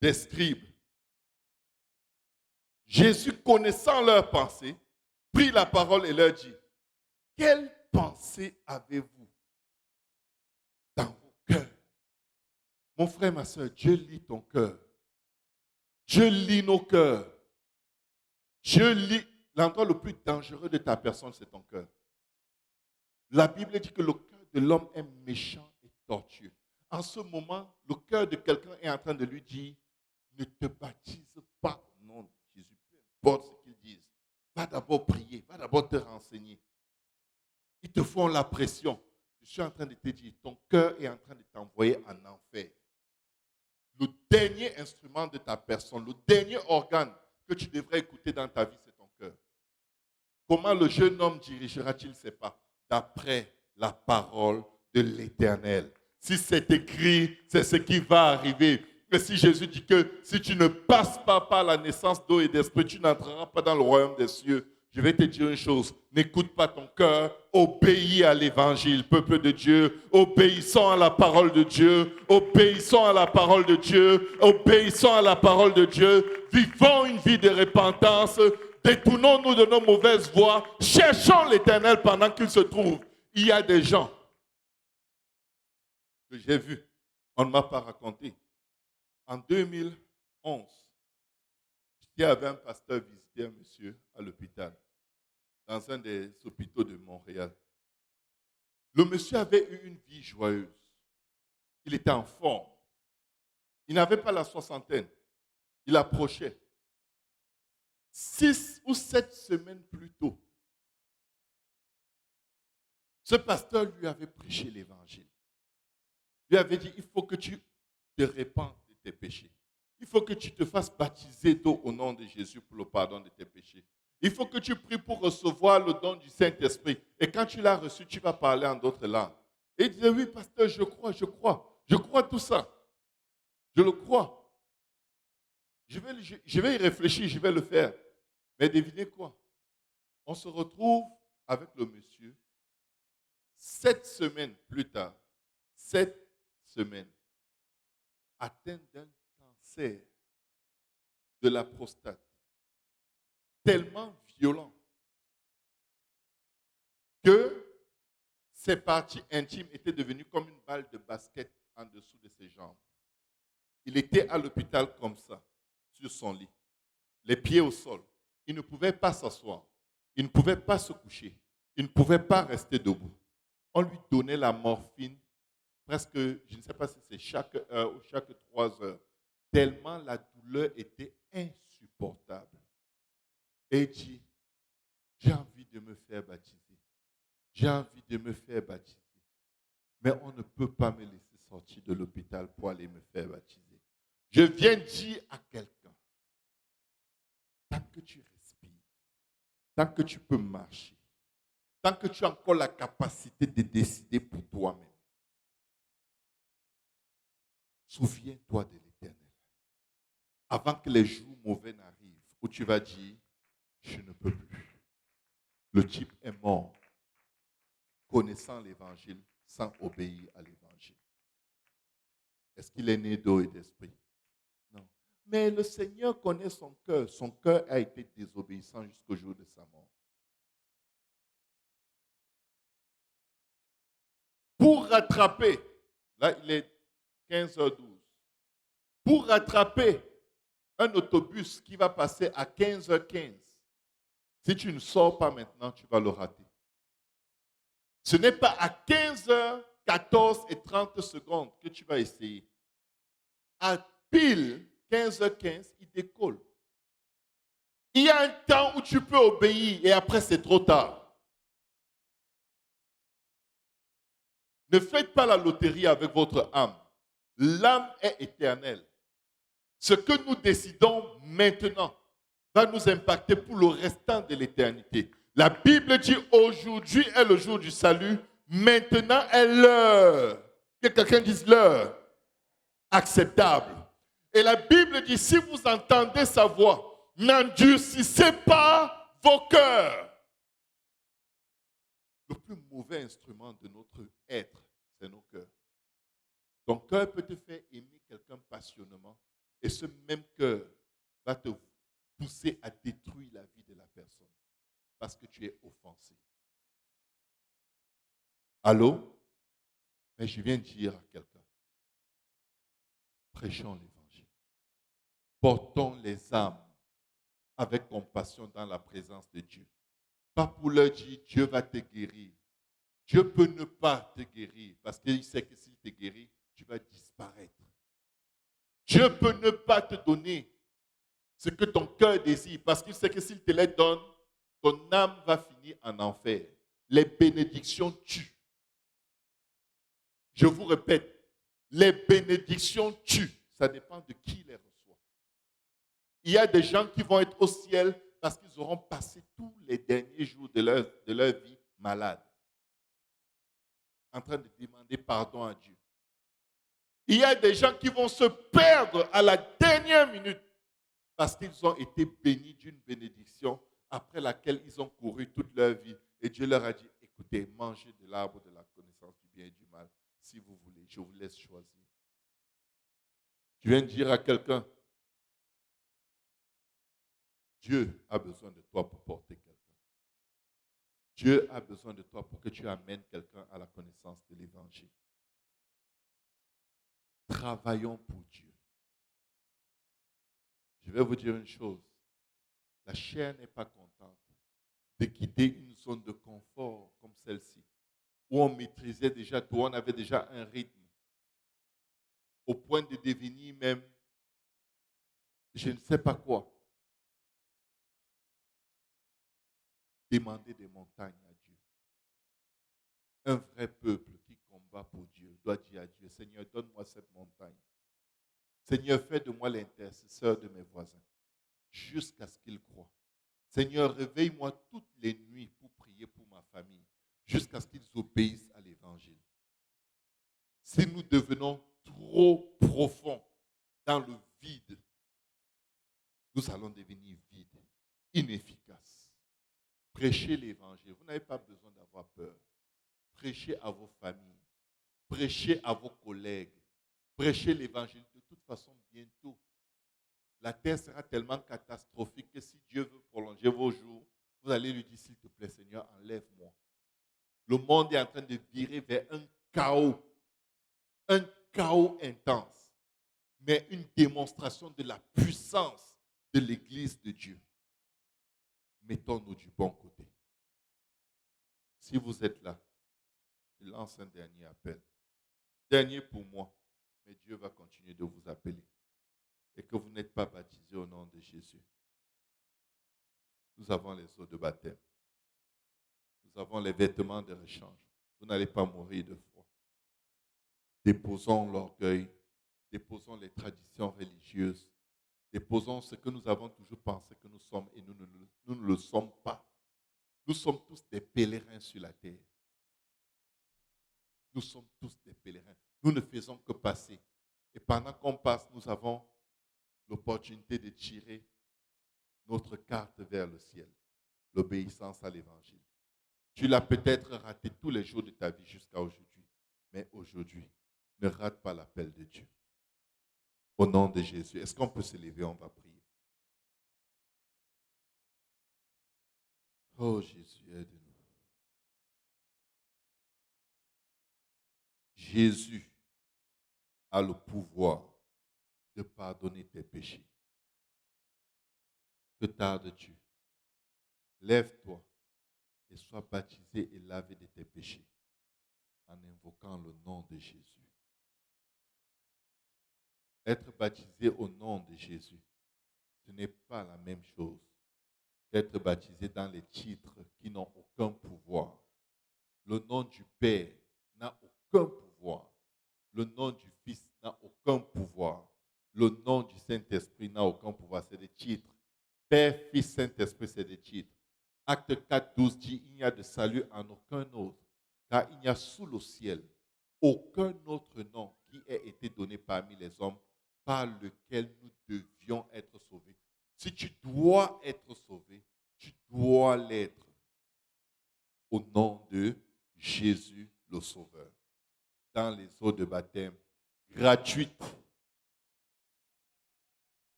des scribes. Jésus, connaissant leurs pensées, prit la parole et leur dit, quelle pensée avez-vous dans vos cœurs? Mon frère, ma soeur, Dieu lit ton cœur. Dieu lit nos cœurs. Dieu lit l'endroit le plus dangereux de ta personne, c'est ton cœur. La Bible dit que le cœur de l'homme est méchant et tortueux. En ce moment, le cœur de quelqu'un est en train de lui dire, ne te baptise pas au nom de Jésus. Peu importe ce qu'ils disent. Va d'abord prier, va d'abord te renseigner. Ils te font la pression. Je suis en train de te dire, ton cœur est en train de t'envoyer en enfer. Le dernier instrument de ta personne, le dernier organe que tu devrais écouter dans ta vie, c'est ton cœur. Comment le jeune homme dirigera-t-il ses pas? D'après la parole de l'Éternel. Si c'est écrit, c'est ce qui va arriver. Et si Jésus dit que si tu ne passes pas par la naissance d'eau et d'esprit, tu n'entreras pas dans le royaume des cieux. Je vais te dire une chose, n'écoute pas ton cœur, obéis à l'évangile, peuple de Dieu, obéissons à la parole de Dieu, obéissons à la parole de Dieu, obéissons à la parole de Dieu, vivons une vie de repentance, détournons-nous de nos mauvaises voies, cherchons l'Éternel pendant qu'il se trouve. Il y a des gens que j'ai vus, on ne m'a pas raconté. En 2011, il y avait un pasteur visiter un monsieur à l'hôpital, dans un des hôpitaux de Montréal. Le monsieur avait eu une vie joyeuse. Il était en forme. Il n'avait pas la soixantaine. Il approchait. 6 ou 7 semaines plus tôt, ce pasteur lui avait prêché l'évangile. Il lui avait dit, il faut que tu te répandes de tes péchés. Il faut que tu te fasses baptiser d'eau au nom de Jésus pour le pardon de tes péchés. Il faut que tu pries pour recevoir le don du Saint-Esprit. Et quand tu l'as reçu, tu vas parler en d'autres langues. Et il disait, oui, pasteur, je crois tout ça. Je le crois. Je vais y réfléchir, je vais le faire. Mais devinez quoi? On se retrouve avec le monsieur 7 semaines plus tard, 7 semaines, atteint d'un cancer de la prostate, tellement violent que ses parties intimes étaient devenues comme une balle de basket en dessous de ses jambes. Il était à l'hôpital comme ça, sur son lit, les pieds au sol. Il ne pouvait pas s'asseoir, il ne pouvait pas se coucher, il ne pouvait pas rester debout. On lui donnait la morphine presque, je ne sais pas si c'est chaque heure ou chaque 3 heures, tellement la douleur était insupportable. Et il dit, j'ai envie de me faire baptiser. J'ai envie de me faire baptiser. Mais on ne peut pas me laisser sortir de l'hôpital pour aller me faire baptiser. Je viens dire à quelqu'un, tant que tu respires, tant que tu peux marcher, tant que tu as encore la capacité de décider pour toi-même, souviens-toi de l'Éternel. Avant que les jours mauvais n'arrivent, où tu vas dire, je ne peux plus. Le type est mort, connaissant l'Évangile, sans obéir à l'Évangile. Est-ce qu'il est né d'eau et d'esprit? Non. Mais le Seigneur connaît son cœur. Son cœur a été désobéissant jusqu'au jour de sa mort. Pour rattraper, là il est 15h12, pour rattraper un autobus qui va passer à 15h15, si tu ne sors pas maintenant, tu vas le rater. Ce n'est pas à 15h14 et 30 secondes que tu vas essayer. À pile 15h15, il décolle. Il y a un temps où tu peux obéir et après c'est trop tard. Ne faites pas la loterie avec votre âme. L'âme est éternelle. Ce que nous décidons maintenant va nous impacter pour le restant de l'éternité. La Bible dit aujourd'hui est le jour du salut, maintenant est l'heure. Que quelqu'un dise l'heure acceptable. Et la Bible dit si vous entendez sa voix, n'endurcissez pas vos cœurs. Le plus mauvais instrument de notre être, c'est nos cœurs. Ton cœur peut te faire aimer quelqu'un passionnément et ce même cœur va te pousser à détruire la vie de la personne parce que tu es offensé. Allô? Mais je viens de dire à quelqu'un, prêchons l'évangile. Portons les âmes avec compassion dans la présence de Dieu. Pas pour leur dire Dieu va te guérir. Dieu peut ne pas te guérir parce qu'il sait que s'il te guérit, tu vas disparaître. Dieu peut ne pas te donner ce que ton cœur désire parce qu'il sait que s'il te les donne, ton âme va finir en enfer. Les bénédictions tuent. Je vous répète, les bénédictions tuent. Ça dépend de qui les reçoit. Il y a des gens qui vont être au ciel parce qu'ils auront passé tous les derniers jours de leur vie malades, en train de demander pardon à Dieu. Il y a des gens qui vont se perdre à la dernière minute parce qu'ils ont été bénis d'une bénédiction après laquelle ils ont couru toute leur vie. Et Dieu leur a dit, écoutez, mangez de l'arbre de la connaissance du bien et du mal. Si vous voulez, je vous laisse choisir. Je viens de dire à quelqu'un, Dieu a besoin de toi pour porter quelqu'un. Dieu a besoin de toi pour que tu amènes quelqu'un à la connaissance de l'Évangile. Travaillons pour Dieu. Je vais vous dire une chose. La chair n'est pas contente de quitter une zone de confort comme celle-ci, où on maîtrisait déjà tout, on avait déjà un rythme, au point de devenir même, je ne sais pas quoi. Demander des montagnes à Dieu. Un vrai peuple qui combat pour Dieu doit dire à Dieu, Seigneur, donne-moi cette montagne. Seigneur, fais de moi l'intercesseur de mes voisins jusqu'à ce qu'ils croient. Seigneur, réveille-moi toutes les nuits pour prier pour ma famille jusqu'à ce qu'ils obéissent à l'Évangile. Si nous devenons trop profonds dans le vide, nous allons devenir vides, inefficaces. Prêchez l'Évangile. Vous n'avez pas besoin d'avoir peur. Prêchez à vos familles. Prêchez à vos collègues. Prêchez l'Évangile. De toute façon, bientôt, la terre sera tellement catastrophique que si Dieu veut prolonger vos jours, vous allez lui dire, s'il te plaît, Seigneur, enlève-moi. Le monde est en train de virer vers un chaos intense, mais une démonstration de la puissance de l'Église de Dieu. Mettons-nous du bon côté. Si vous êtes là, je lance un dernier appel. Dernier pour moi, mais Dieu va continuer de vous appeler. Et que vous n'êtes pas baptisé au nom de Jésus. Nous avons les eaux de baptême. Nous avons les vêtements de rechange. Vous n'allez pas mourir de froid. Déposons l'orgueil, déposons les traditions religieuses, déposons ce que nous avons toujours pensé que nous sommes et nous ne le sommes pas. Nous sommes tous des pèlerins sur la terre. Nous sommes tous des pèlerins. Nous ne faisons que passer. Et pendant qu'on passe, nous avons l'opportunité de tirer notre carte vers le ciel, l'obéissance à l'Évangile. Tu l'as peut-être raté tous les jours de ta vie jusqu'à aujourd'hui, mais aujourd'hui, ne rate pas l'appel de Dieu. Au nom de Jésus, est-ce qu'on peut se lever? On va prier. Oh Jésus, aide-nous. Jésus a le pouvoir de pardonner tes péchés. Que tardes-tu? Lève-toi et sois baptisé et lavé de tes péchés en invoquant le nom de Jésus. Être baptisé au nom de Jésus, ce n'est pas la même chose qu'être baptisé dans les titres qui n'ont aucun pouvoir. Le nom du Père n'a aucun pouvoir. Le nom du Fils n'a aucun pouvoir. Le nom du Saint-Esprit n'a aucun pouvoir. C'est des titres. Père, Fils, Saint-Esprit, c'est des titres. Acte 4, 12 dit, il n'y a de salut en aucun autre, car il n'y a sous le ciel aucun autre nom qui ait été donné parmi les hommes par lequel nous devions être sauvés. Si tu dois être sauvé, tu dois l'être au nom de Jésus le Sauveur, dans les eaux de baptême gratuites.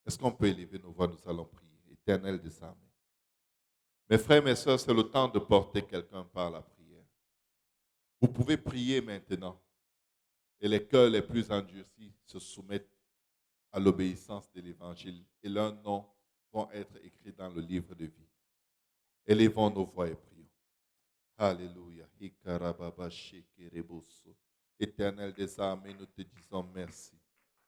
Est-ce qu'on peut élever nos voix? Nous allons prier. Éternel des armées. Mes frères, mes sœurs, c'est le temps de porter quelqu'un par la prière. Vous pouvez prier maintenant. Et les cœurs les plus endurcis se soumettent à l'obéissance de l'Évangile. Et leurs noms vont être écrits dans le livre de vie. Élevons nos voix et prions. Alléluia. Éternel des armées, nous te disons merci.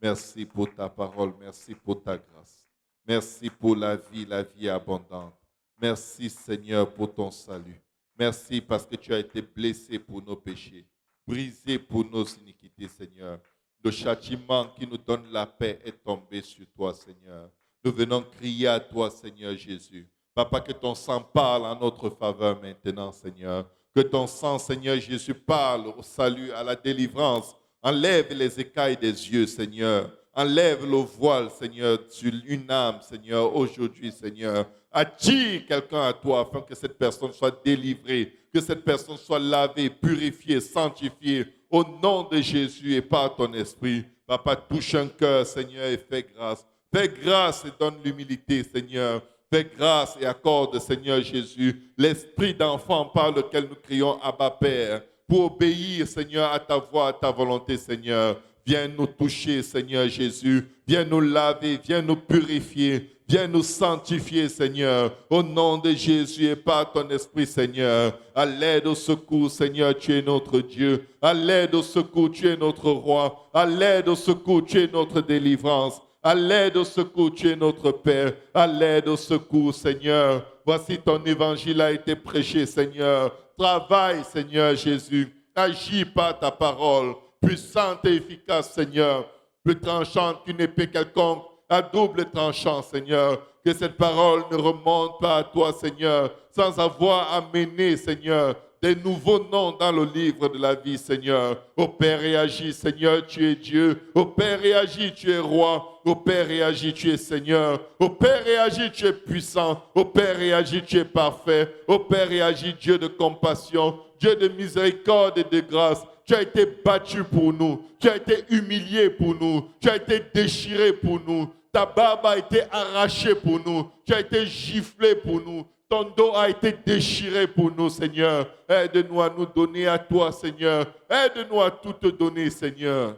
Merci pour ta parole, merci pour ta grâce. Merci pour la vie abondante. Merci Seigneur pour ton salut. Merci parce que tu as été blessé pour nos péchés, brisé pour nos iniquités, Seigneur. Le châtiment qui nous donne la paix est tombé sur toi, Seigneur. Nous venons crier à toi, Seigneur Jésus. Papa, que ton sang parle en notre faveur maintenant, Seigneur. Que ton sang, Seigneur Jésus, parle au salut, à la délivrance. Enlève les écailles des yeux, Seigneur. Enlève le voile, Seigneur, sur une âme, Seigneur, aujourd'hui, Seigneur. Attire quelqu'un à toi afin que cette personne soit délivrée, que cette personne soit lavée, purifiée, sanctifiée. Au nom de Jésus et par ton esprit, Papa, touche un cœur, Seigneur, et fais grâce. Fais grâce et donne l'humilité, Seigneur. Fais grâce et accorde, Seigneur Jésus, l'esprit d'enfant par lequel nous crions Abba Père, pour obéir, Seigneur, à ta voix, à ta volonté, Seigneur. Viens nous toucher, Seigneur Jésus. Viens nous laver, viens nous purifier. Viens nous sanctifier, Seigneur, au nom de Jésus et par ton esprit, Seigneur. À l'aide, au secours, Seigneur, tu es notre Dieu. À l'aide, au secours, tu es notre roi. À l'aide, au secours, tu es notre délivrance. À l'aide, au secours, tu es notre Père. À l'aide, au secours, Seigneur. Voici ton évangile a été prêché, Seigneur. Travaille, Seigneur Jésus. Agis par ta parole, puissante et efficace, Seigneur. plus tranchante qu'une épée quelconque, à double tranchant, Seigneur. Que cette parole ne remonte pas à toi, Seigneur, sans avoir amené, Seigneur, des nouveaux noms dans le livre de la vie, Seigneur. Ô Père, réagis, Seigneur, tu es Dieu. Ô Père, réagis, tu es roi. Ô Père, réagis, tu es Seigneur. Ô Père, réagis, tu es puissant. Ô Père, réagis, tu es parfait. Ô Père, réagis, Dieu de compassion, Dieu de miséricorde et de grâce. Tu as été battu pour nous. Tu as été humilié pour nous. Tu as été déchiré pour nous. Ta barbe a été arrachée pour nous. Tu as été giflé pour nous. Ton dos a été déchiré pour nous, Seigneur. Aide-nous à nous donner à toi, Seigneur. Aide-nous à tout te donner, Seigneur.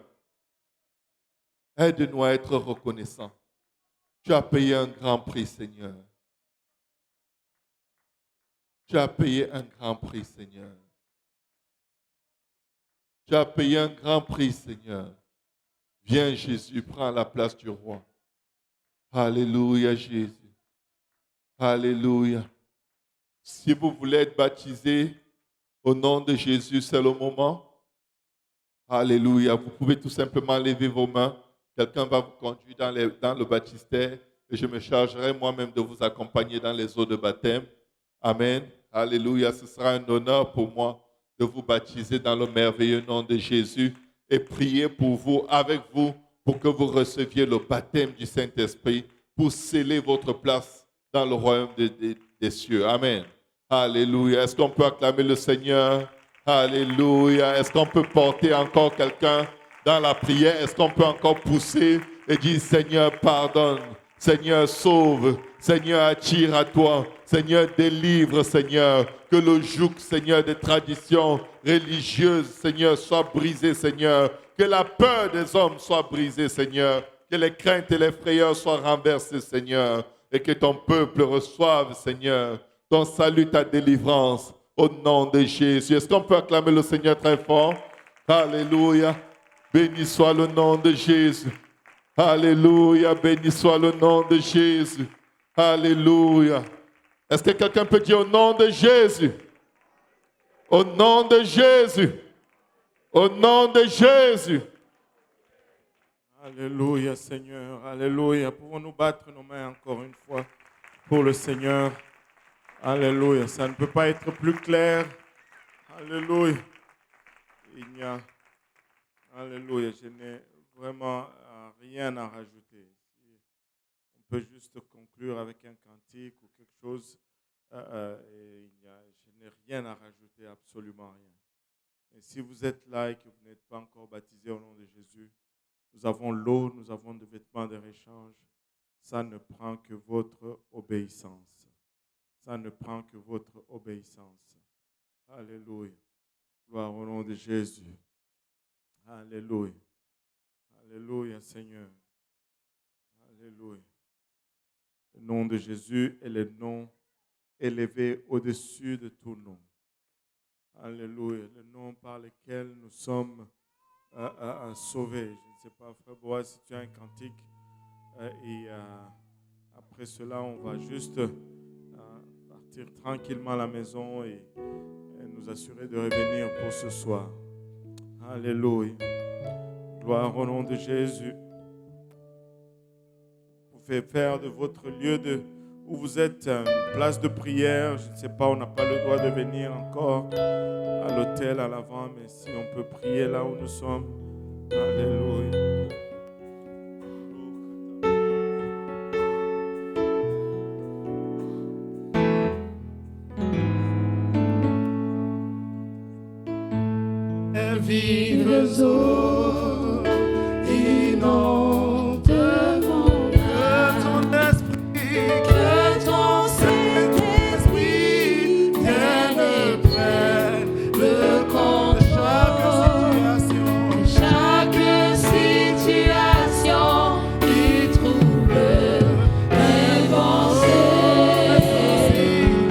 Aide-nous à être reconnaissants. Tu as payé un grand prix, Seigneur. Tu as payé un grand prix, Seigneur. Tu as payé un grand prix, Seigneur. Viens, Jésus, prends la place du roi. Alléluia, Jésus. Alléluia. Si vous voulez être baptisé au nom de Jésus, c'est le moment. Alléluia. Vous pouvez tout simplement lever vos mains. Quelqu'un va vous conduire dans le baptistère et je me chargerai moi-même de vous accompagner dans les eaux de baptême. Amen. Alléluia. Ce sera un honneur pour moi de vous baptiser dans le merveilleux nom de Jésus et prier pour vous, avec vous, pour que vous receviez le baptême du Saint-Esprit pour sceller votre place dans le royaume des cieux. Amen. Alléluia. Est-ce qu'on peut acclamer le Seigneur? Alléluia. Est-ce qu'on peut porter encore quelqu'un dans la prière? Est-ce qu'on peut encore pousser et dire Seigneur, pardonne. Seigneur, sauve. Seigneur, attire à toi. Seigneur, délivre, Seigneur. Que le joug, Seigneur, des traditions religieuses, Seigneur, soit brisé, Seigneur. Que la peur des hommes soit brisée, Seigneur. Que les craintes et les frayeurs soient renversées, Seigneur. Et que ton peuple reçoive, Seigneur, ton salut, ta délivrance, au nom de Jésus. Est-ce qu'on peut acclamer le Seigneur très fort? Alléluia. Béni soit le nom de Jésus. Alléluia. Béni soit le nom de Jésus. Alléluia. Est-ce que quelqu'un peut dire au nom de Jésus? Au nom de Jésus. Au nom de Jésus. Alléluia, Seigneur. Alléluia. Pouvons-nous battre nos mains encore une fois pour le Seigneur? Alléluia. Ça ne peut pas être plus clair. Alléluia. Il n'y a... Alléluia. Je n'ai vraiment rien à rajouter. On peut juste conclure avec un cantique ou quelque chose. Je n'ai rien à rajouter, absolument rien. Mais si vous êtes là et que vous n'êtes pas encore baptisé au nom de Jésus, nous avons l'eau, nous avons des vêtements de réchange. Ça ne prend que votre obéissance. Ça ne prend que votre obéissance. Alléluia. Gloire au nom de Jésus. Alléluia. Alléluia, Seigneur. Alléluia. Le nom de Jésus est le nom élevé au-dessus de tout nom. Alléluia. Le nom par lequel nous sommes sauvés. Je ne sais pas, Frère Boaz, si tu as un cantique. Après cela, on va juste partir tranquillement à la maison et nous assurer de revenir pour ce soir. Alléluia. Gloire au nom de Jésus. Vous pouvez faire de votre lieu où vous êtes une place de prière. Je ne sais pas, on n'a pas le droit de venir encore à l'autel à l'avant, mais si on peut prier là où nous sommes. Alléluia. Vives eaux inondes mon âme, que ton Saint-Esprit vienne près le compte de chaque situation qui trouble mes pensées,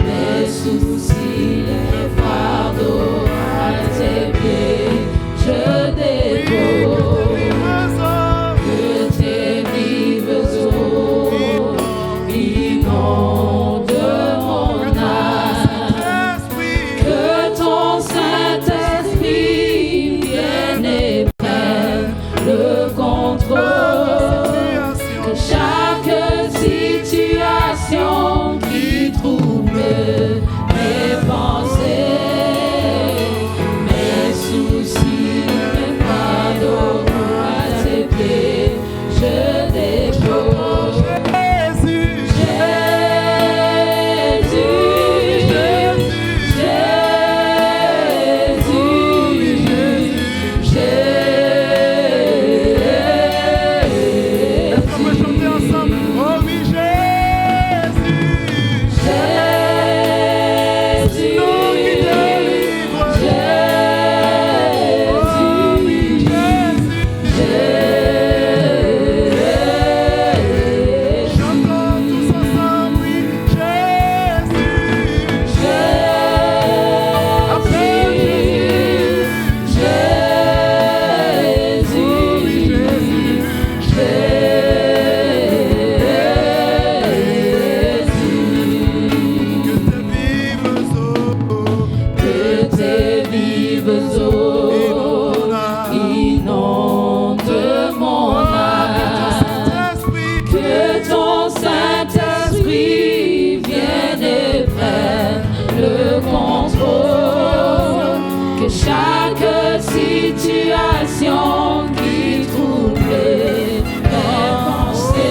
mes soucis, les fardeaux à tes pieds. Je dépose que tes vives eaux inondent mon âme, que ton Saint-Esprit vienne et prenne le contrôle. chaque situation qui troublait mes pensées,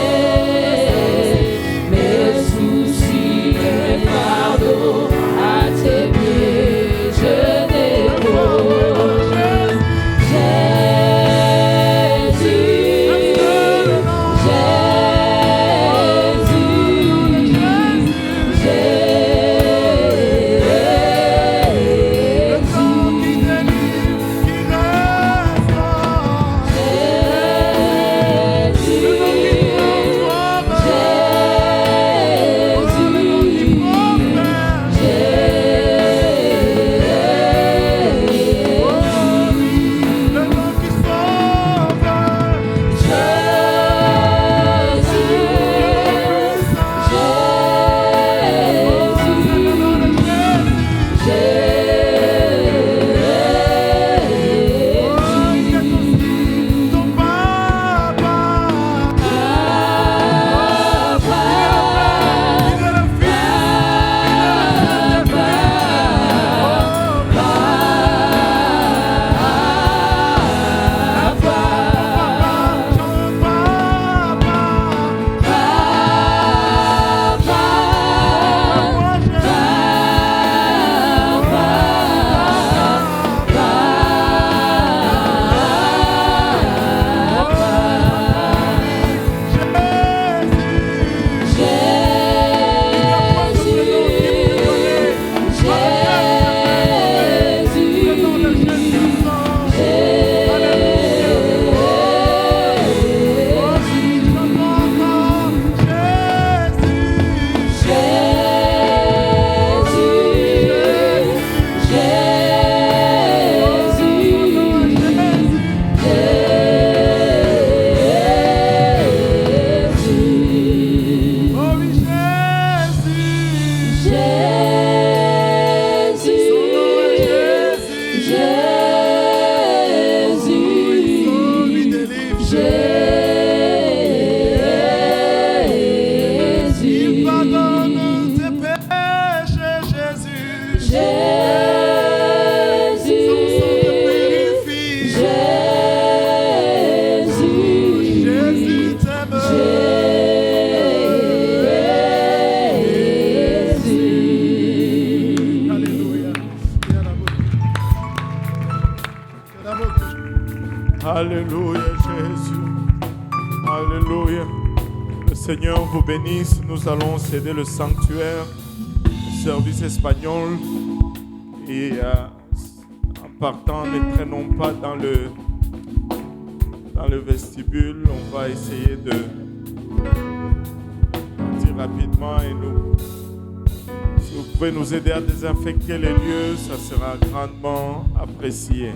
mes soucis et fardeaux à tes pieds je dépose. Alléluia, Jésus. Alléluia. Le Seigneur vous bénisse. Nous allons céder le sanctuaire au service espagnol. Et en partant, ne traînons pas dans le vestibule. On va essayer de partir rapidement. Et si vous pouvez nous aider à désinfecter les lieux, ça sera grandement apprécié.